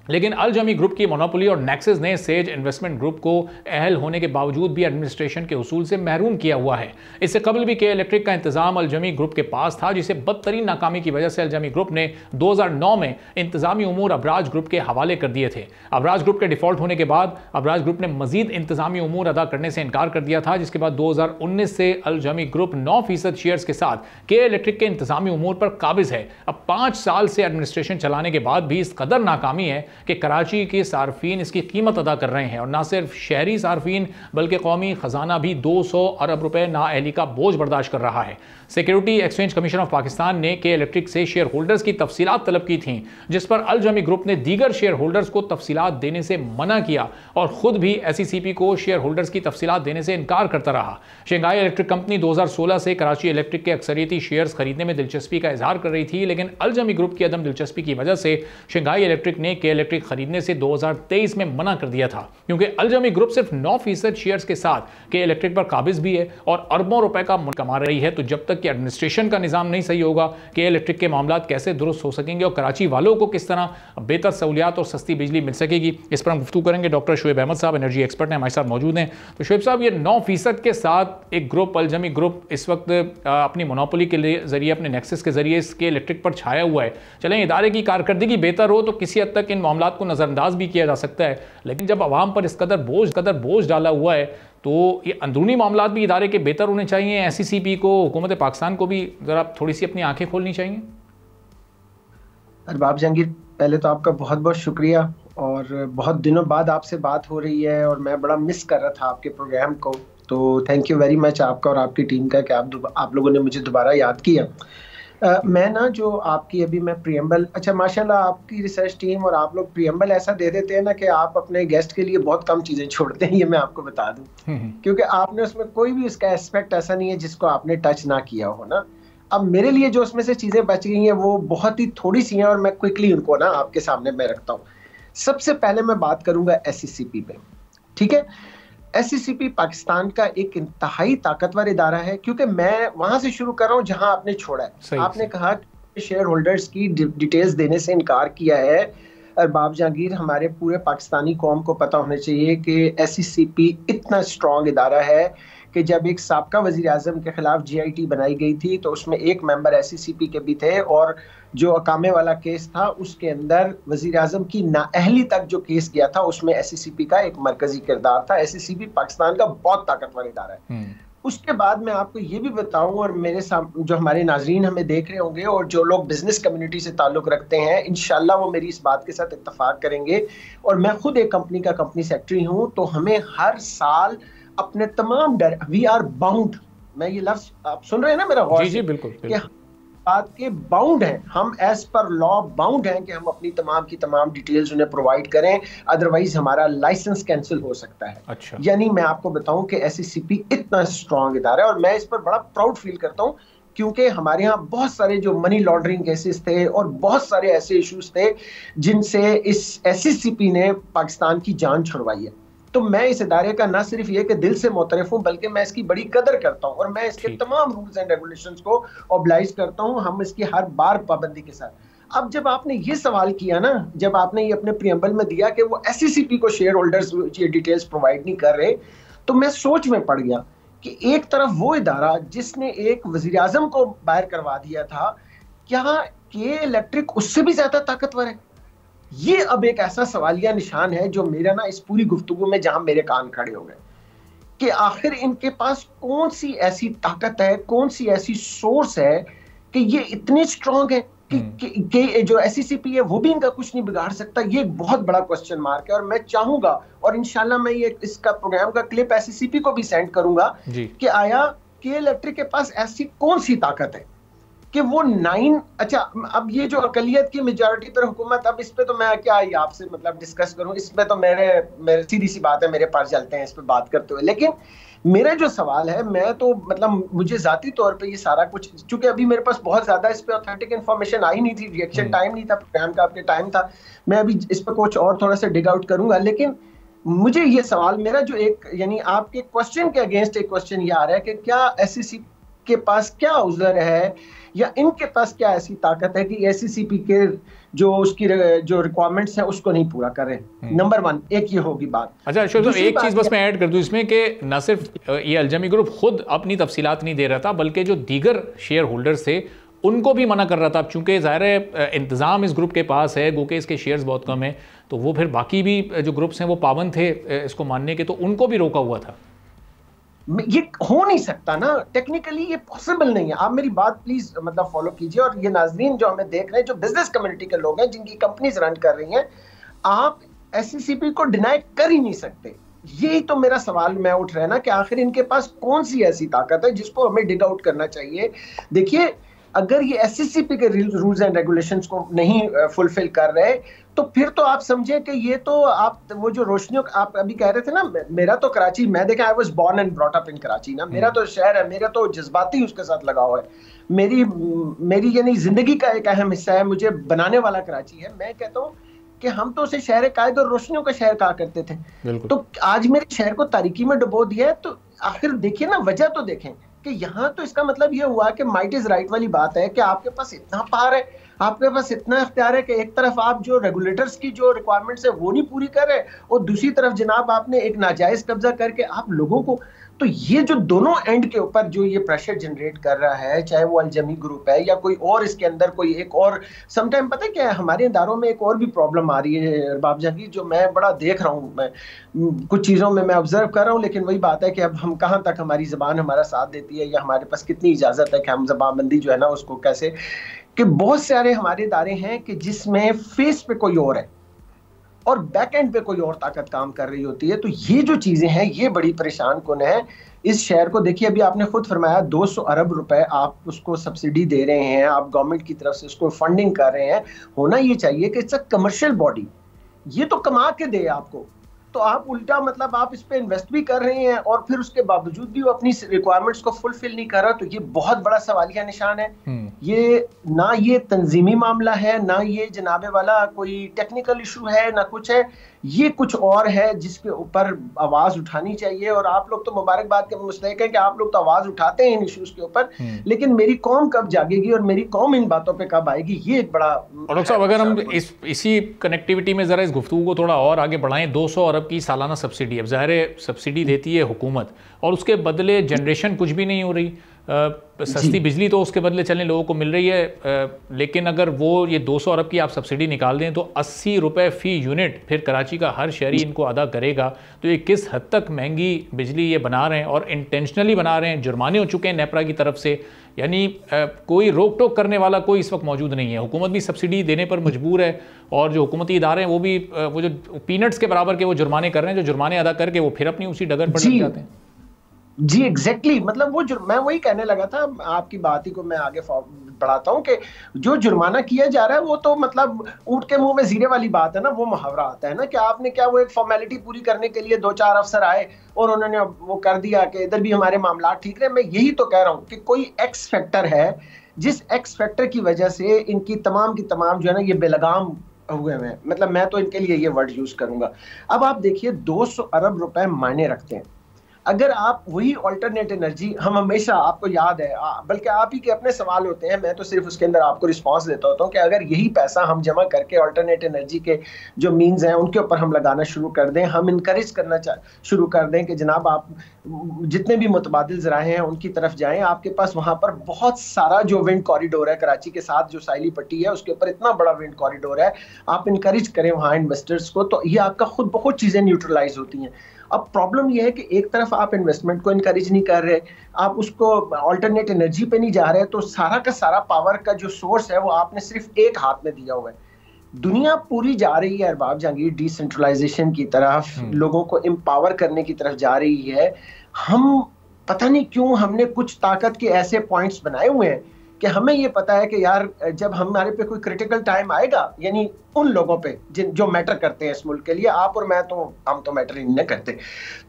लेकिन अल जमी ग्रुप की मोनोपोली और नेक्सस ने सेज इन्वेस्टमेंट ग्रुप को अहल होने के बावजूद भी एडमिनिस्ट्रेशन के उसूल से महरूम किया हुआ है। इससे कबल भी के इलेक्ट्रिक का इंतजाम अल जमी ग्रुप के पास था, जिसे बदतरीन नाकामी की वजह से अल जमी ग्रुप ने 2009 में इंतजामी उमूर अबराज ग्रुप के हवाले कर दिए थे। अबराज ग्रुप के डिफॉल्ट होने के बाद अबराज ग्रुप ने मजीद इंतजामी उमूर अदा करने से इनकार कर दिया था, जिसके बाद 2019 से अल जमी ग्रुप 9% शेयर्स के साथ के इलेक्ट्रिक के इंतजामी उमूर पर काबिज है। अब 5 साल से एडमिनिस्ट्रेशन चलाने के बाद भी इस कदर नाकामी है कि कराची के सार्फिन इसकी कीमत अदा कर रहे हैं, और ना सिर्फ शहरी सार्फिन बल्कि कौमी खजाना भी 200 अरब रुपए नाअहली का बोझ बर्दाश्त कर रहा है। Security exchange commission of Pakistan ने के इलेक्ट्रिक से शेयर होल्डर्स की तफसीलात तलब की थी, जिस पर अल जमी ग्रुप ने दीगर शेयर होल्डर्स को तफसीलात देने से मना किया और खुद भी SECP को शेयर होल्डर्स की तफसीलात देने से इनकार करता रहा। शंघाई इलेक्ट्रिक कंपनी 2016 से कराची इलेक्ट्रिक के अक्सरियती शेयर्स खरीदने में दिलचस्पी का इजहार कर रही थी, लेकिन अल जमी ग्रुप की अदम दिलचस्पी की वजह से शंघाई इलेक्ट्रिक ने के इलेक्ट्रिक खरीदने से 2023 में मना कर दिया था, क्योंकि अल जमी ग्रुप सिर्फ 9% शेयर्स के साथ के इलेक्ट्रिक पर काबिज भी है और अरबों रुपए का कमा रही है। तो जब तक कि एडमिनिस्ट्रेशन का निजाम नहीं सही होगा, के इलेक्ट्रिक के मामलात कैसे दुरुस्त हो सकेंगे और कराची वालों को किस तरह बेहतर सहूलियात और सस्ती बिजली मिल सकेगी, इस पर हम गुफ्तगू करेंगे। डॉक्टर शुएब अहमद साहब एनर्जी एक्सपर्ट हैं, हमारे साथ मौजूद हैं। तो शुएब साहब, ये 9% के साथ एक ग्रुप अल जमी ग्रुप इस वक्त अपनी मोनोपोली के जरिए, अपने नेक्सस के जरिए इसके इलेक्ट्रिक पर छाया हुआ है। चलें, इदारे की कारकर्दगी बेहतर हो तो किसी हद तक इन मामलात को नज़रअंदाज भी किया जा सकता है, लेकिन जब आवाम पर इस कदर बोझ डाला हुआ है तो ये अंदरूनी मामलात भी इदारे के बेहतर होने चाहिए। SECP को, हुकूमत पाकिस्तान को भी ज़रा थोड़ी सी अपनी आंखें खोलनी चाहिए। अरबाब जहांगीर, पहले तो आपका बहुत बहुत शुक्रिया, और बहुत दिनों बाद आपसे बात हो रही है और मैं बड़ा मिस कर रहा था आपके प्रोग्राम को, तो थैंक यू वेरी मच आपका और आपकी टीम का कि आप लोगों ने मुझे दोबारा याद किया। मैं ना जो आपकी अभी मैं प्रियम्बल, अच्छा माशाल्लाह आपकी रिसर्च टीम और आप लोग प्रियम्बल ऐसा दे देते हैं ना कि आप अपने गेस्ट के लिए बहुत कम चीज़ें छोड़ते हैं, ये मैं आपको बता दूं, क्योंकि आपने उसमें कोई भी उसका एस्पेक्ट ऐसा नहीं है जिसको आपने टच ना किया हो ना। अब मेरे लिए जो उसमें से चीज़ें बच गई हैं वो बहुत ही थोड़ी सी हैं और मैं क्विकली उनको ना आपके सामने मैं रखता हूँ। सबसे पहले मैं बात करूंगा SECP पे, ठीक है। SECP पाकिस्तान का एक इंतहाई ताकतवर इदारा है, क्योंकि मैं वहां से शुरू कर रहा हूं जहां आपने छोड़ा है। आपने कहा कि शेयर होल्डर्स की डिटेल्स देने से इनकार किया है। अरबाब जहांगीर, हमारे पूरे पाकिस्तानी कौम को पता होना चाहिए कि SECP इतना स्ट्रॉन्ग इदारा है कि जब एक साबका वजीर आजम के खिलाफ GIT बनाई गई थी तो उसमें एक मेंबर SECP के भी थे, और जो अकामे वाला केस था उसके अंदर वजीर आजम की नाअहली तक जो केस गया था उसमें SECP का एक मरकजी किरदार था। SECP पाकिस्तान का बहुत ताकतवर इदारा है। उसके बाद मैं आपको ये भी बताऊं, और मेरे सामने जो हमारे नाजरीन हमें देख रहे होंगे और जो लोग बिजनेस कम्युनिटी से ताल्लुक रखते हैं, इंशाल्लाह वो मेरी इस बात के साथ इत्तफाक करेंगे, और मैं खुद एक कंपनी का कंपनी सेक्रेटरी हूं, तो हमें हर साल अपने तमाम वी आर बाउंड, मैं ये लफ्ज आप सुन रहे हैं ना मेरा गौर से? जी बिल्कुल। बात के बाउंड हैं, हम एज पर लॉ बाउंड हैं कि हम अपनी तमाम की तमाम डिटेल्स उन्हें प्रोवाइड करें, अदरवाइज हमारा लाइसेंस कैंसिल हो सकता है। अच्छा। यानी मैं आपको बताऊं कि एससीसीपी इतना स्ट्रांग इदारा है और मैं इस पर बड़ा प्राउड फील करता हूं, क्योंकि हमारे यहाँ बहुत सारे जो मनी लॉन्ड्रिंग केसेस थे और बहुत सारे ऐसे इश्यूज थे जिनसे इस एससीसीपी ने पाकिस्तान की जान छुड़वाई है। तो मैं इस इदारे का ना सिर्फ ये कि दिल से मोतरफ हूं, बल्कि मैं इसकी बड़ी कदर करता हूं और मैं इसके तमाम रूल्स एंड रेगुलेशंस को ऑब्लाइज करता हूं, हम इसकी हर बार पाबंदी के साथ। अब जब आपने ये सवाल किया ना, जब आपने ये अपने प्रीएम्बल में दिया कि वो एससीसीपी को शेयर होल्डर्स ये डिटेल्स प्रोवाइड नहीं कर रहे, तो मैं सोच में पड़ गया कि एक तरफ वो इदारा जिसने एक वजीर आजम को बाहर करवा दिया था, क्या के इलेक्ट्रिक उससे भी ज्यादा ताकतवर है? ये अब एक ऐसा सवालिया निशान है जो मेरा ना इस पूरी गुफ्तगू में जहां मेरे कान खड़े हो गए कि आखिर इनके पास कौन सी ऐसी ताकत है, कौन सी ऐसी सोर्स है कि ये इतने स्ट्रांग है कि जो एससीसीपी है वो भी इनका कुछ नहीं बिगाड़ सकता। ये एक बहुत बड़ा क्वेश्चन मार्क है और मैं चाहूंगा और इंशाल्लाह मैं ये इसका प्रोग्राम का क्लिप एससीसीपी को भी सेंड करूंगा कि आया के इलेक्ट्रिक के पास ऐसी कौन सी ताकत है कि वो 9। अच्छा, अब ये जो अकलियत की मेजॉरिटी पर हुकूमत, अब इस पे तो मैं क्या आपसे मतलब डिस्कस करूं, इसमें तो मेरे सीधी सी बात है, मेरे पास चलते हैं इस पे बात करते हुए। लेकिन मेरा जो सवाल है, मैं तो मतलब मुझे जाती तौर पे ये सारा कुछ, चूंकि अभी मेरे पास बहुत ज्यादा इस पे ऑथेंटिक इन्फॉर्मेशन आई नहीं थी, रिएक्शन टाइम नहीं था, प्रोग्राम का आपके टाइम था, मैं अभी इस पे कुछ और थोड़ा सा डिग आउट करूंगा। लेकिन मुझे ये सवाल मेरा जो एक यानी आपके क्वेश्चन के अगेंस्ट एक क्वेश्चन ये आ रहा है कि क्या एससीसीपी के पास क्या उज़र है या इनके पास क्या ऐसी ताकत है कि एससीसीपी के जो उसकी जो रिक्वायरमेंट्स हैं उसको नहीं पूरा कर रहे। नंबर 1 एक ये होगी बात। अच्छा अशोक साहब, एक चीज बस मैं ऐड कर दूं इसमें कि न सिर्फ ये अलजमी ग्रुप खुद अपनी तफसीलात नहीं दे रहा था, बल्कि जो दीगर शेयर होल्डर्स थे उनको भी मना कर रहा था, चूंकि ज़ाहिर है इंतज़ाम इस ग्रुप के पास है, गो के इसके शेयर्स बहुत कम है, तो वो फिर बाकी भी जो ग्रुप्स हैं वो पाबंद थे इसको मानने के, तो उनको भी रोका हुआ था। ये हो नहीं सकता ना, टेक्निकली ये पॉसिबल नहीं है। आप मेरी बात प्लीज मतलब फॉलो कीजिए, और ये नाजरीन जो हमें देख रहे हैं, जो बिजनेस कम्युनिटी के लोग हैं जिनकी कंपनीज रन कर रही हैं, आप एससीसीपी को डिनाई कर ही नहीं सकते। यही तो मेरा सवाल मैं उठ रहा है ना कि आखिर इनके पास कौन सी ऐसी ताकत है जिसको हमें डिग आउट करना चाहिए। देखिए, अगर ये एससीसीपी के रूल्स एंड रेगुलेशंस को नहीं फुलफिल कर रहे, तो फिर तो आप समझे कि ये तो आप वो जो रोशनियों आप अभी कह रहे थे ना, मेरा तो कराची, मैं देखा I was born and brought up in Karachi ना, मेरा तो शहर है, मेरा तो जज्बाती उसके साथ लगा हुआ है, मेरी यानी जिंदगी का एक अहम हिस्सा है, मुझे बनाने वाला कराची है। मैं कहता हूँ कि हम तो उसे शहर कायद और रोशनियों का शहर कहा करते थे, तो आज मेरे शहर को तारीकी में डुबो दिया है। तो आखिर देखिए ना, वजह तो देखें कि यहाँ तो इसका मतलब ये हुआ कि माइट इज राइट वाली बात है कि आपके पास इतना पावर है, आपके पास इतना इख्तियार है कि एक तरफ आप जो रेगुलेटर्स की जो रिक्वायरमेंट्स है वो नहीं पूरी कर रहे, और दूसरी तरफ जनाब आपने एक नाजायज कब्जा करके आप लोगों को, तो ये जो दोनों एंड के ऊपर जो ये प्रेशर जनरेट कर रहा है, चाहे वो अलजमी ग्रुप है या कोई और इसके अंदर कोई एक और, समटाइम पता है क्या है, हमारे इदारों में एक और भी प्रॉब्लम आ रही है अरबाब जहांगीर, जो मैं बड़ा देख रहा हूँ, मैं कुछ चीज़ों में मैं ऑब्जर्व कर रहा हूँ, लेकिन वही बात है कि अब हम कहाँ तक हमारी ज़बान हमारा साथ देती है या हमारे पास कितनी इजाज़त है कि हम ज़बानबंदी जो है ना उसको कैसे, कि बहुत सारे हमारे इदारे हैं कि जिसमें फेस पे कोई और है और बैक एंड पे कोई और ताकत काम कर रही होती है। तो ये जो चीजें हैं ये बड़ी परेशान कुन है इस शहर को। देखिए, अभी आपने खुद फरमाया 200 अरब रुपए आप उसको सब्सिडी दे रहे हैं, आप गवर्नमेंट की तरफ से उसको फंडिंग कर रहे हैं। होना ये चाहिए कि इट्स अ कमर्शियल बॉडी, ये तो कमा के दे आपको, तो आप उल्टा मतलब आप इस पे इन्वेस्ट भी कर रहे हैं और फिर उसके बावजूद भी वो अपनी रिक्वायरमेंट्स को फुलफिल नहीं कर रहा, तो ये बहुत बड़ा सवालिया निशान है। ये ना ये तंजीमी मामला है, ना ये जनाबे वाला कोई टेक्निकल इशू है, ना कुछ है, ये कुछ और है जिसके ऊपर आवाज उठानी चाहिए। और आप लोग तो मुबारकबाद के मुस्तहिक हैं कि आप लोग तो आवाज उठाते हैं इन इश्यूज के ऊपर, लेकिन मेरी कौम कब जागेगी और मेरी कौम इन बातों पे कब आएगी, ये एक बड़ा। और डॉक्टर साहब, अगर हम इसी कनेक्टिविटी में जरा इस गुफ्तगू को थोड़ा और आगे बढ़ाएं, 200 अरब की सालाना सब्सिडी, अब ज़ाहिर सब्सिडी देती है हुकूमत और उसके बदले जनरेशन कुछ भी नहीं हो रही, सस्ती बिजली तो उसके बदले चलने लोगों को मिल रही है, लेकिन अगर वो ये 200 अरब की आप सब्सिडी निकाल दें तो 80 रुपये फ़ी यूनिट फिर कराची का हर शहरी इनको अदा करेगा। तो ये किस हद तक महंगी बिजली ये बना रहे हैं और इंटेंशनली बना रहे हैं, जुर्माने हो चुके हैं नेपरा की तरफ से, यानी कोई रोक टोक करने वाला कोई इस वक्त मौजूद नहीं है। हुकूमत भी सब्सिडी देने पर मजबूर है और जो हुकूमती इदारे हैं वो भी वो जो पीनट्स के बराबर के वो जुर्माने कर रहे हैं, जो जुर्माने अदा करके वो फिर अपनी उसी डगर पर लग जाते हैं। जी एग्जैक्टली, मतलब वो मैं वही कहने लगा था, आपकी बात ही को मैं आगे बढ़ाता हूँ कि जो जुर्माना किया जा रहा है वो तो मतलब ऊंट के मुंह में जीरे वाली बात है ना, वो मुहावरा आता है ना कि आपने क्या वो एक फॉर्मेलिटी पूरी करने के लिए 2-4 अफसर आए और उन्होंने वो कर दिया कि इधर भी हमारे मामला ठीक रहे। मैं यही तो कह रहा हूँ कि कोई एक्स फैक्टर है, जिस एक्स फैक्टर की वजह से इनकी तमाम की तमाम जो है ना ये बेलगाम हुए हैं, मतलब मैं तो इनके लिए ये वर्ड यूज करूंगा। अब आप देखिए 200 अरब रुपए मायने रखते हैं। अगर आप वही ऑल्टरनेट एनर्जी, हम हमेशा, आपको याद है, बल्कि आप ही के अपने सवाल होते हैं, मैं तो सिर्फ उसके अंदर आपको रिस्पांस देता होता हूँ कि अगर यही पैसा हम जमा करके ऑल्टरनेट एनर्जी के जो मीन्स हैं उनके ऊपर हम लगाना शुरू कर दें, हम इनकरेज करना शुरू कर दें कि जनाब आप जितने भी मुतबादिल ज़राए हैं उनकी तरफ जाएं, आपके पास वहां पर बहुत सारा जो विंड कॉरिडोर है, कराची के साथ जो साइली पट्टी है उसके ऊपर इतना बड़ा विंड कॉरिडोर है, आप इनकरेज करें वहां इन्वेस्टर्स को, तो ये आपका खुद बहुत चीज़ें न्यूट्रलाइज होती हैं। अब प्रॉब्लम यह है कि एक तरफ आप इन्वेस्टमेंट को इनकरेज नहीं कर रहे, आप उसको ऑल्टरनेट एनर्जी पे नहीं जा रहे, तो सारा का सारा पावर का जो सोर्स है वो आपने सिर्फ एक हाथ में दिया हुआ है। दुनिया पूरी जा रही है अरबाब जहांगीर डिसेंट्रलाइजेशन की तरफ, लोगों को एम्पावर करने की तरफ जा रही है। हम पता नहीं क्यों हमने कुछ ताकत के ऐसे पॉइंट्स बनाए हुए हैं कि हमें ये पता है कि यार जब हमारे पे कोई क्रिटिकल टाइम आएगा, यानी उन लोगों पे जो मैटर करते हैं इस मुल्क के लिए, आप और मैं तो, हम तो मैटर ही नहीं करते,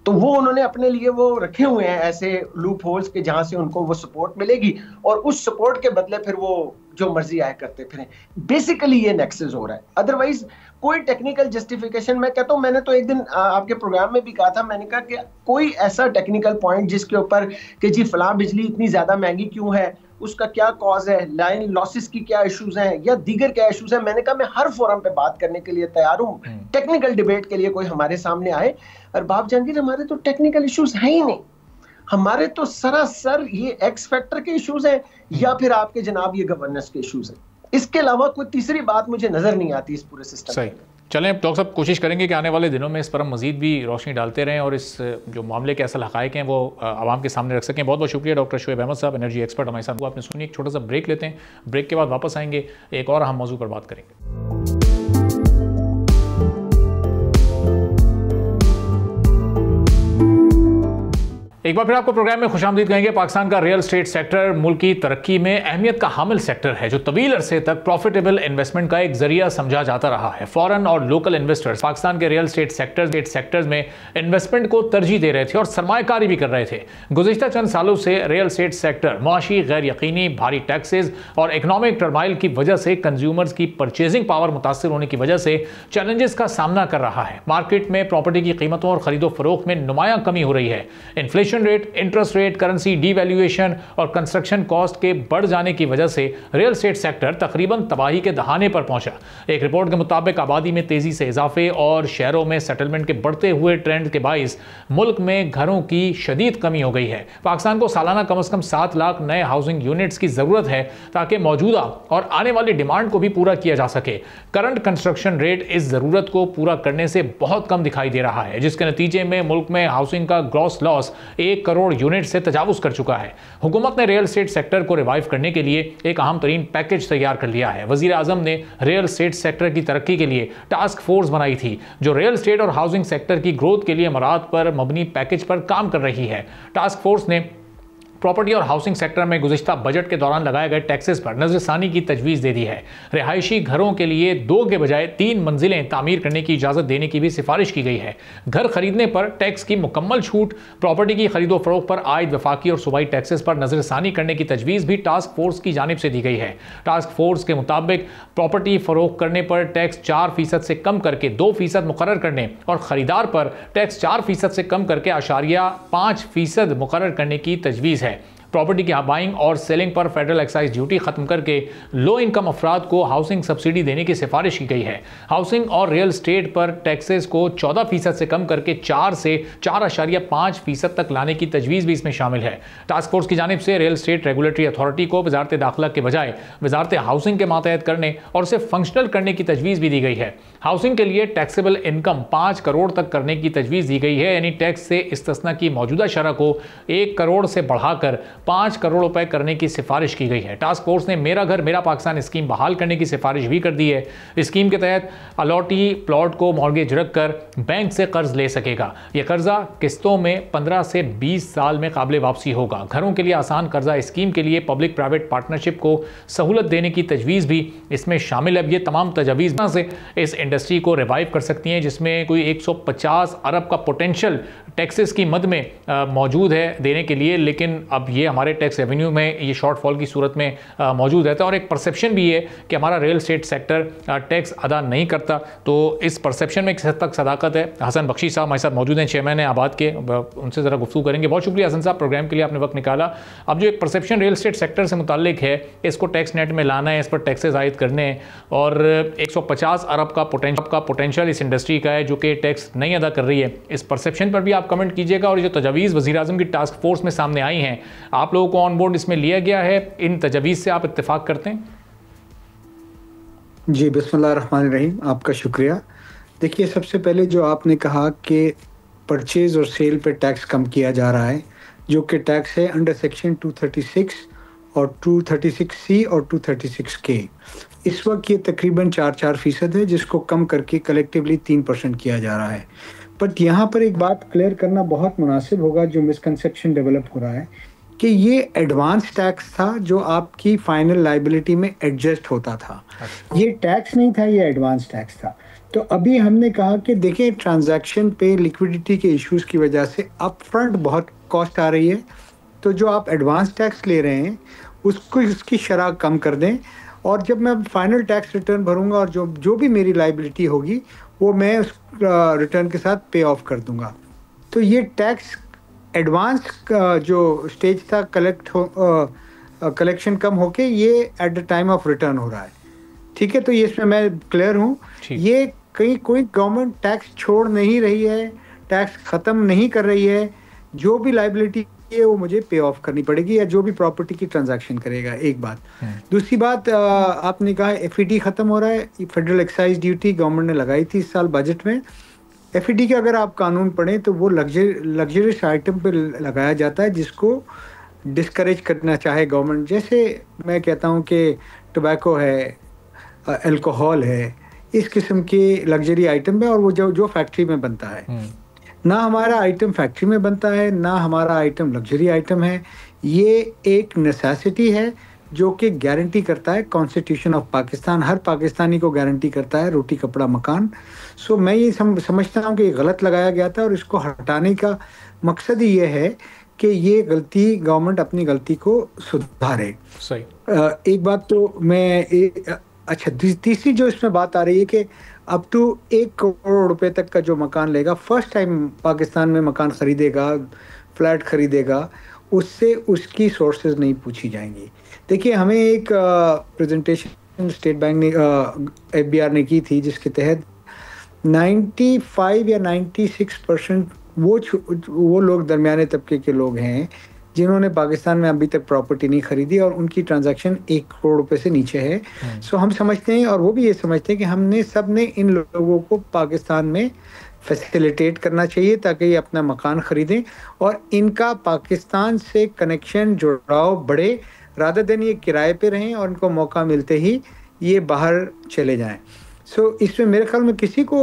तो वो उन्होंने अपने लिए वो रखे हुए हैं ऐसे लूप होल्स के जहां से उनको वो सपोर्ट मिलेगी और उस सपोर्ट के बदले फिर वो जो मर्जी आए करते फिरें। बेसिकली ये नेक्सस हो रहा है, अदरवाइज कोई टेक्निकल जस्टिफिकेशन, मैं कहता हूं, मैंने तो एक दिन आपके प्रोग्राम में भी कहा था, मैंने कहा कि कोई ऐसा टेक्निकल पॉइंट जिसके ऊपर कि जी फलां बिजली इतनी ज्यादा महंगी क्यों है, उसका क्या कॉज है, लाइन लॉसेस की क्या इश्यूज हैं या दीगर क्या इश्यूज हैं, मैंने कहा मैं हर फोरम पे बात करने के लिए तैयार हूं। टेक्निकल डिबेट के लिए कोई हमारे सामने आए। अरबाब जहांगीर, हमारे तो टेक्निकल इश्यूज है ही नहीं, हमारे तो सरासर ये एक्स फैक्टर के इश्यूज हैं या फिर आपके जनाब ये गवर्नेंस के इश्यूज हैं। इसके अलावा कोई तीसरी बात मुझे नजर नहीं आती इस पूरे सिस्टम में। चलें डॉक्टर साहब, कोशिश करेंगे कि आने वाले दिनों में इस पर हम मजीद भी रोशनी डालते रहें और इस जो मामले के असल हक़ाइक़ हैं वो आवाम के सामने रख सकें। बहुत बहुत शुक्रिया डॉक्टर शुएब अहमद साहब, एनर्जी एक्सपर्ट हमारे साथ। आपने सुनी, एक छोटा सा ब्रेक लेते हैं, ब्रेक के बाद वापस आएंगे, एक और अहम मौजू पर बात करेंगे। एक बार फिर आपको प्रोग्राम में खुशामदीद कहेंगे। पाकिस्तान का रियल एस्टेट सेक्टर मुल्क की तरक्की में अहमियत का हामिल सेक्टर है, जो तवील अरसे तक प्रॉफिटेबल इन्वेस्टमेंट का एक जरिया समझा जाता रहा है। फॉरेन और लोकल इन्वेस्टर्स पाकिस्तान के रियल एस्टेट सेक्टर्स में इन्वेस्टमेंट को तरजीह दे रहे थे और सरमायाकारी भी कर रहे थे। गुज़िश्ता चंद सालों से रियल एस्टेट सेक्टर मुआशी गैर यकीनी, भारी टैक्सेस और इकनॉमिक टर्माइल की वजह से कंज्यूमर्स की परचेजिंग पावर मुतासर होने की वजह से चैलेंजेस का सामना कर रहा है। मार्केट में प्रॉपर्टी की कीमतों और खरीदो फरोख्त में नुमायां कमी हो रही है। Inflation rate, interest rate, currency devaluation और कंस्ट्रक्शन कॉस्ट के बढ़ जाने की वजह से रियल एस्टेट सेक्टर तकरीबन तबाही के दहाने पर पहुंचा। एक रिपोर्ट के मुताबिक आबादी में तेजी से इजाफे और शहरों में सेटलमेंट के बढ़ते हुए ट्रेंड के बाइस मुल्क में घरों की शदीद कमी हो गई है। पाकिस्तान को सालाना कम से कम 7 लाख नए हाउसिंग यूनिट्स की जरूरत है ताकि मौजूदा और आने वाली डिमांड को भी पूरा किया जा सके। करंट कंस्ट्रक्शन रेट इस जरूरत को पूरा करने से बहुत कम दिखाई दे रहा है, जिसके नतीजे में मुल्क में हाउसिंग का ग्रॉस लॉस 1 करोड़ यूनिट से तजावुज कर चुका है। हुकूमत ने रियल एस्टेट सेक्टर को रिवाइव करने के लिए एक अहम तरीन पैकेज तैयार कर लिया है। वजीर आजम ने रियल एस्टेट सेक्टर की तरक्की के लिए टास्क फोर्स बनाई थी, जो रियल एस्टेट और हाउसिंग सेक्टर की ग्रोथ के लिए मराद पर मबनी पैकेज पर काम कर रही है। टास्क फोर्स ने प्रॉपर्टी और हाउसिंग सेक्टर में गुज़िश्ता बजट के दौरान लगाए गए टैक्सेस पर नजरसानी की तजवीज़ दे दी है। रिहायशी घरों के लिए 2 के बजाय 3 मंजिलें तामीर करने की इजाज़त देने की भी सिफारिश की गई है। घर खरीदने पर टैक्स की मुकम्मल छूट, प्रॉपर्टी की खरीदो फरोख्त पर आयद वफाकी और सूबाई टैक्सेस पर नजरसानी करने की तजवीज़ भी टास्क फोर्स की जानिब से दी गई है। टास्क फोर्स के मुताबिक प्रॉपर्टी फरोख्त करने पर टैक्स 4% से कम करके 2% मुकर्रर करने और ख़रीदार पर टैक्स 4% से कम करके 0.5% मुकर्रर करने की तजवीज़ है। प्रॉपर्टी की बाइंग और सेलिंग पर फेडरल एक्साइज ड्यूटी खत्म करके लो इनकम अफराद को हाउसिंग सब्सिडी देने की सिफारिश की गई है। हाउसिंग और रियल एस्टेट पर टैक्सेस को 14% से कम करके 4 से 4.5% तक लाने की तजवीज़ भी इसमें शामिल है। टास्क फोर्स की जानिब से रियल एस्टेट रेगुलेटरी अथॉरिटी को वजारत दाखिला के बजाय वजारत हाउसिंग के मातहत करने और उसे फंक्शनल करने की तजवीज़ भी दी गई है। हाउसिंग के लिए टैक्सेबल इनकम 5 करोड़ तक करने की तजवीज़ दी गई है, यानी टैक्स से इस्तिस्ना की मौजूदा शरह को 1 करोड़ से बढ़ाकर 5 करोड़ रुपए करने की सिफारिश की गई है। टास्क फोर्स ने मेरा घर मेरा पाकिस्तान स्कीम बहाल करने की सिफारिश भी कर दी है। स्कीम के तहत अलॉटी प्लॉट को मॉर्गेज रखकर बैंक से कर्ज ले सकेगा। यह कर्जा किस्तों में 15 से 20 साल में काबिल वापसी होगा। घरों के लिए आसान कर्जा स्कीम के लिए पब्लिक प्राइवेट पार्टनरशिप को सहूलत देने की तजवीज़ भी इसमें शामिल है। ये तमाम तजवीज़ से इस इंडस्ट्री को रिवाइव कर सकती हैं, जिसमें कोई 150 अरब का पोटेंशियल टैक्सेस की मद में मौजूद है देने के लिए, लेकिन अब ये हमारे टैक्स रेवेन्यू में ये शॉर्टफॉल की सूरत में मौजूद रहता है। और एक परसेप्शन भी है कि हमारा रियल एस्टेट सेक्टर टैक्स अदा नहीं करता, तो इस परसेप्शन में एक हद तक सदाकत है। हसन बख्शी साहब हमारे साथ मौजूद हैं, चेयरमैन है आबाद के, उनसे ज़रा गुफ्तगू करेंगे। बहुत शुक्रिया हसन साहब, प्रोग्राम के लिए आपने वक्त निकाला। अब जो एक परसेप्शन रियल एस्टेट सेक्टर से मुताल्लिक है, इसको टैक्स नेट में लाना है, इस पर टैक्सेस आयद करने हैं, और 150 अरब का पोटेंशियल इस इंडस्ट्री का है जो कि टैक्स नहीं अदा कर रही है। इस परसेप्शन पर भी आप कमेंट कीजिएगा। और जो तजवीज़ वज़ीर आज़म की टास्क फोर्स में सामने आई हैं, आप लोगों को ऑन बोर्ड इसमें लिया गया है, इन तजवीज़ से आप इत्तेफाक करते हैं? जी, बिस्मिल्लाहिर्रहमानिर्रहीम, आपका शुक्रिया। देखिए, सबसे पहले जो आपने कहा कि परचेज और सेल पे टैक्स कम किया जा रहा है, जो कि टैक्स है अंडर सेक्शन 236 और 236C और 236K। इस वक्त ये तकरीबन 4% है, जिसको कम करके कलेक्टिवली 3% किया जा रहा है। बट यहाँ पर एक बात क्लियर करना बहुत मुनासिब होगा, जो मिसकंसेप्शन डेवलप हो रहा है कि ये एडवांस टैक्स था जो आपकी फाइनल लाइबिलिटी में एडजस्ट होता था। ये टैक्स नहीं था, ये एडवांस टैक्स था। तो अभी हमने कहा कि देखिए, ट्रांजैक्शन पे लिक्विडिटी के इश्यूज की वजह से अप फ्रंट बहुत कॉस्ट आ रही है, तो जो आप एडवांस टैक्स ले रहे हैं उसको उसकी शरह कम कर दें, और जब मैं फाइनल टैक्स रिटर्न भरूंगा और जो भी मेरी लाइबिलिटी होगी वो मैं उस रिटर्न के साथ पे ऑफ कर दूंगा। तो ये टैक्स एडवांस जो स्टेज था कलेक्शन कम होके ये at the time of return हो रहा है। ठीक है, तो ये इसमें मैं क्लियर हूँ। ये कहीं कोई गवर्नमेंट टैक्स छोड़ नहीं रही है, टैक्स ख़त्म नहीं कर रही है। जो भी लाइबिलिटी है वो मुझे पे ऑफ करनी पड़ेगी, या जो भी प्रॉपर्टी की ट्रांजैक्शन करेगा, एक बात। दूसरी बात, आपने कहा FET ख़त्म हो रहा है। फेडरल एक्साइज ड्यूटी गवर्नमेंट ने लगाई थी इस साल बजट में। FET का अगर आप कानून पढ़ें तो वो लग्जरियस आइटम पे लगाया जाता है, जिसको डिस्करेज करना चाहे गवर्नमेंट। जैसे मैं कहता हूँ कि टोबैको है, अल्कोहल है, इस किस्म के लग्जरी आइटम है, और वो जो फैक्ट्री में बनता है। ना हमारा आइटम फैक्ट्री में बनता है, ना हमारा आइटम लग्जरी आइटम है। ये एक नेसेसिटी है जो कि गारंटी करता है कॉन्स्टिट्यूशन ऑफ पाकिस्तान, हर पाकिस्तानी को गारंटी करता है रोटी कपड़ा मकान। सो मैं ये समझता हूँ कि ये गलत लगाया गया था, और इसको हटाने का मकसद ही ये है कि ये गलती गवर्नमेंट अपनी गलती को सुधारे। सही। एक बात तो मैं अच्छा, तीसरी जो इसमें बात आ रही है कि अप टू 1 करोड़ रुपए तक का जो मकान लेगा, फर्स्ट टाइम पाकिस्तान में मकान खरीदेगा, फ्लैट खरीदेगा, उससे उसकी सोर्सेज नहीं पूछी जाएंगी। देखिए, हमें एक प्रेजेंटेशन स्टेट बैंक ने FBR ने की थी, जिसके तहत 95 या 96% वो लोग दरमियाने तबके के लोग हैं जिन्होंने पाकिस्तान में अभी तक प्रॉपर्टी नहीं खरीदी, और उनकी ट्रांजैक्शन 1 करोड़ रुपए से नीचे है। सो हम समझते हैं, और वो भी ये समझते हैं कि हमने सब ने इन लोगों को पाकिस्तान में फैसिलिटेट करना चाहिए ताकि ये अपना मकान खरीदें और इनका पाकिस्तान से कनेक्शन, जुड़ाव बढ़े, रादर देन ये किराए पे रहें और इनको मौका मिलते ही ये बाहर चले जाएं। सो इसमें मेरे ख्याल में किसी को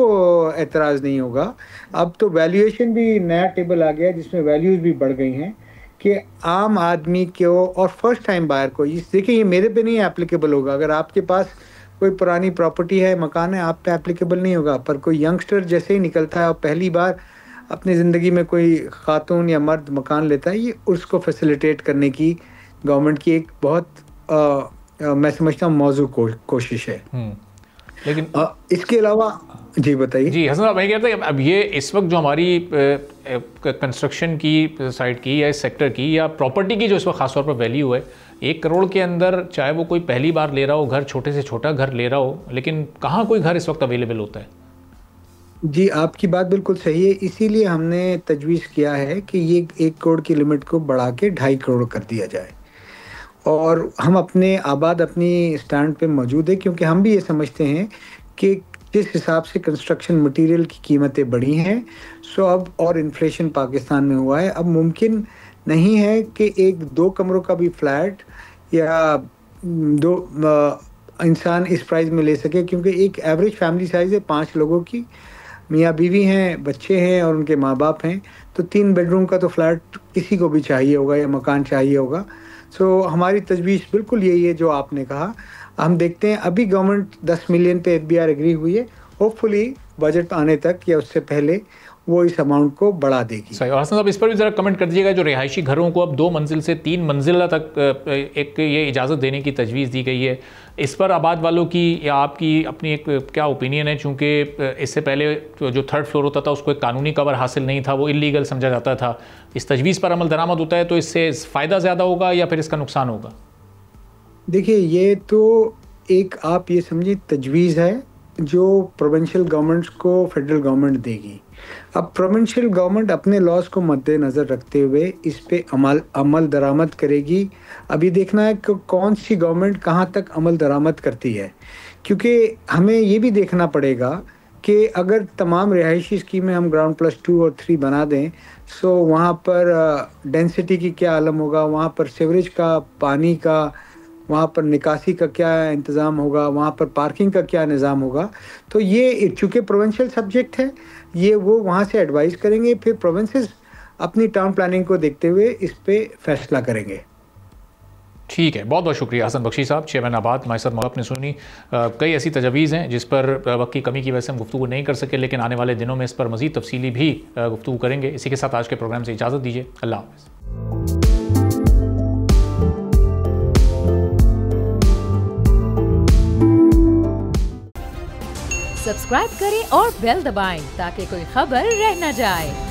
एतराज़ नहीं होगा। अब तो वैल्यूएशन भी नया टेबल आ गया जिसमें वैल्यूज़ भी बढ़ गई हैं कि आम आदमी को और फर्स्ट टाइम बायर को, देखिए ये मेरे पे नहीं एप्लीकेबल होगा। अगर आपके पास कोई पुरानी प्रॉपर्टी है, मकान है, आप पे एप्लीकेबल नहीं होगा, पर कोई यंगस्टर जैसे ही निकलता है और पहली बार अपनी ज़िंदगी में कोई खातून या मर्द मकान लेता है, ये उसको फैसिलिटेट करने की गवर्नमेंट की एक बहुत मैं समझता हूँ मौजू कोशिश है। लेकिन इसके अलावा जी बताइए। जी हसन साहब, मैं कहता हूँ अब ये इस वक्त जो हमारी कंस्ट्रक्शन की साइड की या इस सेक्टर की या प्रॉपर्टी की जो इस वक्त खासतौर पर वैल्यू है, 1 करोड़ के अंदर, चाहे वो कोई पहली बार ले रहा हो घर, छोटे से छोटा घर ले रहा हो, लेकिन कहाँ कोई घर इस वक्त अवेलेबल होता है? जी आपकी बात बिल्कुल सही है। इसीलिए हमने तजवीज़ किया है कि ये 1 करोड़ की लिमिट को बढ़ा के 2.5 करोड़ कर दिया जाए, और हम अपने आबाद अपनी स्टैंड पे मौजूद है, क्योंकि हम भी ये समझते हैं कि जिस हिसाब से कंस्ट्रक्शन मटेरियल की कीमतें बढ़ी हैं, सो अब और इन्फ्लेशन पाकिस्तान में हुआ है, अब मुमकिन नहीं है कि एक 2 कमरों का भी फ्लैट या 2 इंसान इस प्राइस में ले सके, क्योंकि एक एवरेज फैमिली साइज है 5 लोगों की, मियाँ बीवी हैं, बच्चे हैं और उनके माँ बाप हैं, तो 3 बेडरूम का तो फ्लैट किसी को भी चाहिए होगा या मकान चाहिए होगा। सो हमारी तजवीज़ बिल्कुल यही है जो आपने कहा। हम देखते हैं, अभी गवर्नमेंट 10 मिलियन पे एफबीआर एग्री हुई है, होपफुली बजट आने तक या उससे पहले वो इस अमाउंट को बढ़ा देगी। सही। और हसन साहब, इस पर भी ज़रा कमेंट कर दीजिएगा, जो रिहायशी घरों को अब 2 मंजिल से 3 मंजिला तक एक ये इजाज़त देने की तजवीज़ दी गई है, इस पर आबाद वालों की या आपकी अपनी एक क्या ओपिनियन है? चूँकि इससे पहले जो 3rd फ्लोर होता था उसको एक कानूनी कवर हासिल नहीं था, वो इलीगल समझा जाता था। इस तजवीज़ पर अमल दरामद होता है तो इससे फ़ायदा ज़्यादा होगा या फिर इसका नुकसान होगा? देखिए, ये तो एक आप ये समझिए तजवीज़ है जो प्रोविंशियल गवर्नमेंट्स को फेडरल गवर्नमेंट देगी। अब प्रोविंशियल गवर्नमेंट अपने लॉज को मद्देनज़र रखते हुए इस पे अमल दरामद करेगी। अभी देखना है कि कौन सी गवर्नमेंट कहाँ तक अमल दरामद करती है, क्योंकि हमें ये भी देखना पड़ेगा कि अगर तमाम रिहायशी स्कीमें हम ग्राउंड +2 और 3 बना दें, सो वहाँ पर डेंसिटी की क्या आलम होगा, वहाँ पर सीवरेज का, पानी का, वहाँ पर निकासी का क्या इंतज़ाम होगा, वहाँ पर पार्किंग का क्या निज़ाम होगा। तो ये चूँकि प्रोविंशियल सब्जेक्ट है, ये वो वहाँ से एडवाइस करेंगे, फिर प्रोविंसेस अपनी टाउन प्लानिंग को देखते हुए इस पे फैसला करेंगे। ठीक है, बहुत बहुत शुक्रिया हसन बख्शी साहब, चेयरमैन आबाद। हमारे साथ आपने सुनी कई ऐसी तजवीज़ हैं जिस पर वक्त की कमी की वजह से हम गुफ्तगू नहीं कर सके, लेकिन आने वाले दिनों में इस पर मज़ीद तफसीली भी गुफ्तगू करेंगे। इसी के साथ आज के प्रोग्राम से इजाज़त दीजिए। अल्लाह हाफ़िज़। सब्सक्राइब करें और बेल दबाएं ताकि कोई खबर रह न जाए।